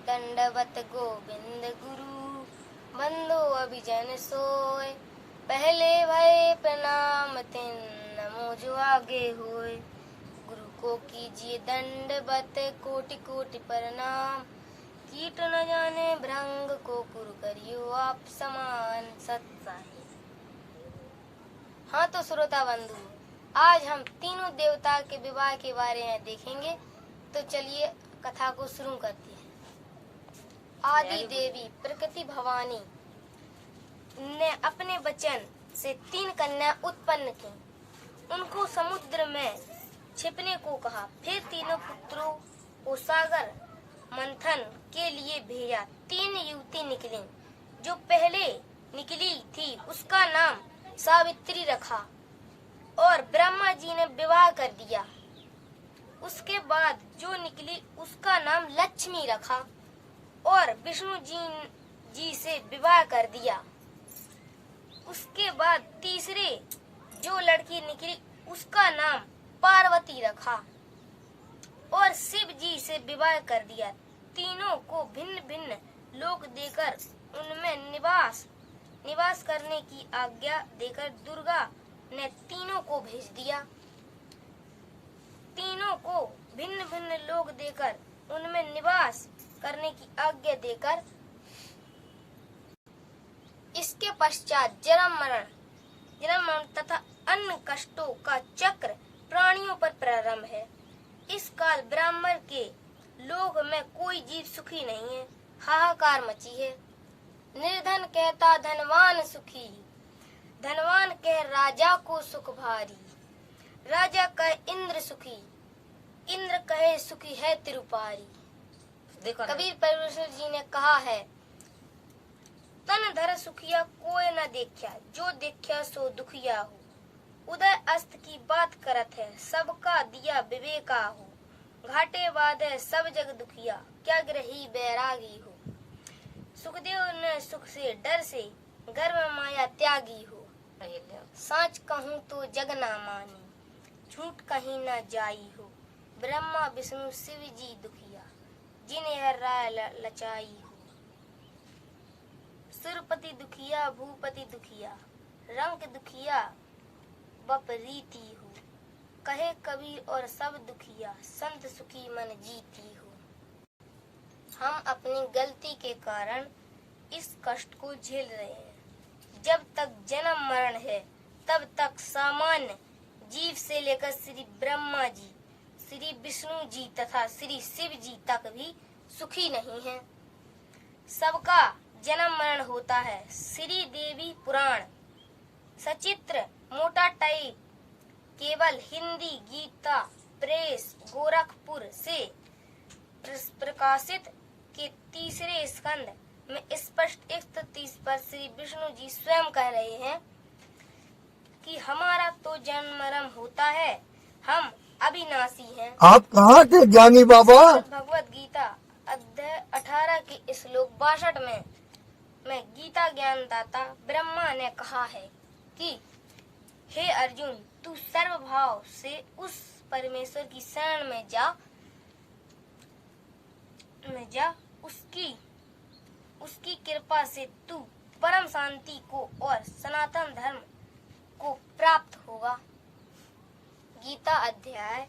दंडवत गोविंद गुरु, बंदो अभिजन सोय। पहले भय प्रणाम तिन, नमो जो आगे होय। गुरु को कीजिए दंडवत, कोटि कोटि प्रणाम। कीट न जाने भृंग को, गुरु करियो आप समान। सत्साई। हाँ तो श्रोता बंधु, आज हम तीनों देवता के विवाह के बारे में देखेंगे। तो चलिए कथा को शुरू करते हैं। आदि देवी प्रकृति भवानी ने अपने वचन से 3 कन्या उत्पन्न की। उनको समुद्र में छिपने को कहा। फिर तीनों पुत्रों को सागर मंथन के लिए भेजा। 3 युवती निकली। जो पहले निकली थी उसका नाम सावित्री रखा और ब्रह्मा जी ने विवाह कर दिया। उसके बाद जो निकली उसका नाम लक्ष्मी रखा और विष्णु जी से विवाह कर दिया। उसके बाद तीसरे जो लड़की निकली उसका नाम पार्वती रखा और शिव जी से विवाह कर दिया। तीनों को भिन्न भिन्न लोक देकर उनमें निवास करने की आज्ञा देकर दुर्गा ने तीनों को भेज दिया। तीनों को भिन्न भिन्न लोक देकर उनमें निवास करने की आज्ञा देकर इसके पश्चात जन्म मरण तथा अन्य कष्टों का चक्र प्राणियों पर प्रारंभ है। इस काल ब्राह्मण के लोक में कोई जीव सुखी नहीं है। हाहाकार मची है। निर्धन कहता धनवान सुखी, धनवान कह राजा को सुख भारी। राजा कहे इंद्र सुखी, इंद्र कहे सुखी है तिरुपारी। कबीर परमेश्वर जी ने कहा है, तन धर सुखिया कोई न देखा, जो देखा सो दुखिया हो। उदय अस्त की बात करत है, सबका दिया विवेका हो। घाटे बाद है सब जग दुखिया, क्या ग्रही बैरागी हो। सुखदेव ने सुख से डर से गर्व माया त्यागी हो। साच कहूँ तो जग ना मानी, झूठ कहीं न जाई हो। ब्रह्मा विष्णु शिव जी दुखिया, जिन्हें राय लचाई हो। सुरपति दुखिया भूपति दुखिया, रंग दुखिया बपरीती हो। कहे कबीर और सब दुखिया, संत सुखी मन जीती हो। हम अपनी गलती के कारण इस कष्ट को झेल रहे हैं। जब तक जन्म मरण है तब तक सामान्य जीव से लेकर श्री ब्रह्मा जी, श्री विष्णु जी तथा श्री शिव जी तक भी सुखी नहीं हैं। सबका जन्म मरण होता है। श्री देवी पुराण सचित्र मोटा टाइप केवल हिंदी गीता प्रेस गोरखपुर से प्रकाशित के 3रे स्कंद में स्पष्ट 130 पर श्री विष्णु जी स्वयं कह रहे हैं कि हमारा तो जन्म मरण होता है, हम अविनाशी हैं। आप कहाँ के ज्ञानी बाबा? भगवत गीता अध्याय 18 के श्लोक 62 में गीता ज्ञानदाता ब्रह्मा ने कहा है कि हे अर्जुन, तू सर्वभाव से उस परमेश्वर की शरण में जा, उसकी कृपा से तू परम शांति को और सनातन धर्म को प्राप्त होगा। गीता अध्याय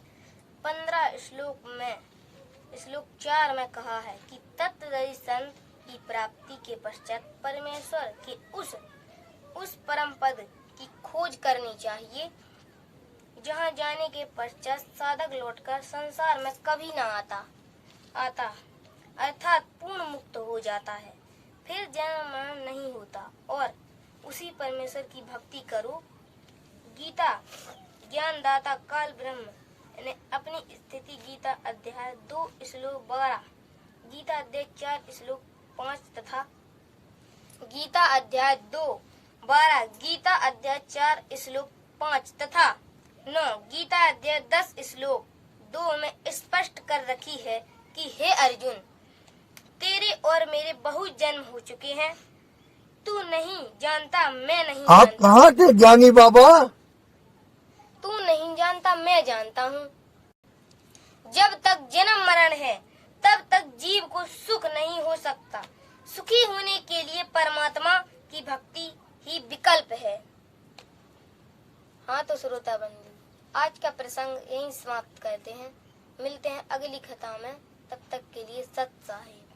15 श्लोक 4 में कहा है कि तत्वदर्शी संत की प्राप्ति के पश्चात परमेश्वर के उस परम पद की खोज करनी चाहिए, जहाँ जाने के पश्चात साधक लौटकर संसार में कभी न आता अर्थात पूर्ण मुक्त हो जाता है। फिर जन्म मरण नहीं होता और उसी परमेश्वर की भक्ति करो। गीता ज्ञानदाता काल ब्रह्म ने अपनी स्थिति गीता अध्याय 2 श्लोक 12, गीता अध्याय 4 श्लोक 5 तथा गीता अध्याय 2 12, गीता अध्याय 4 श्लोक 5 तथा 9, गीता अध्याय 10 श्लोक 2 में स्पष्ट कर रखी है कि हे अर्जुन, तेरे और मेरे बहुत जन्म हो चुके हैं। तू नहीं जानता, मैं नहीं आप जानता। कहाँ के ज्ञानी बाबा? तू नहीं जानता, मैं जानता हूँ। जब तक जन्म मरण है तब तक जीव को सुख नहीं हाँ तो श्रोता बंधु, आज का प्रसंग यहीं समाप्त करते हैं। मिलते हैं अगली कथा में, तब तक के लिए सत साहिब।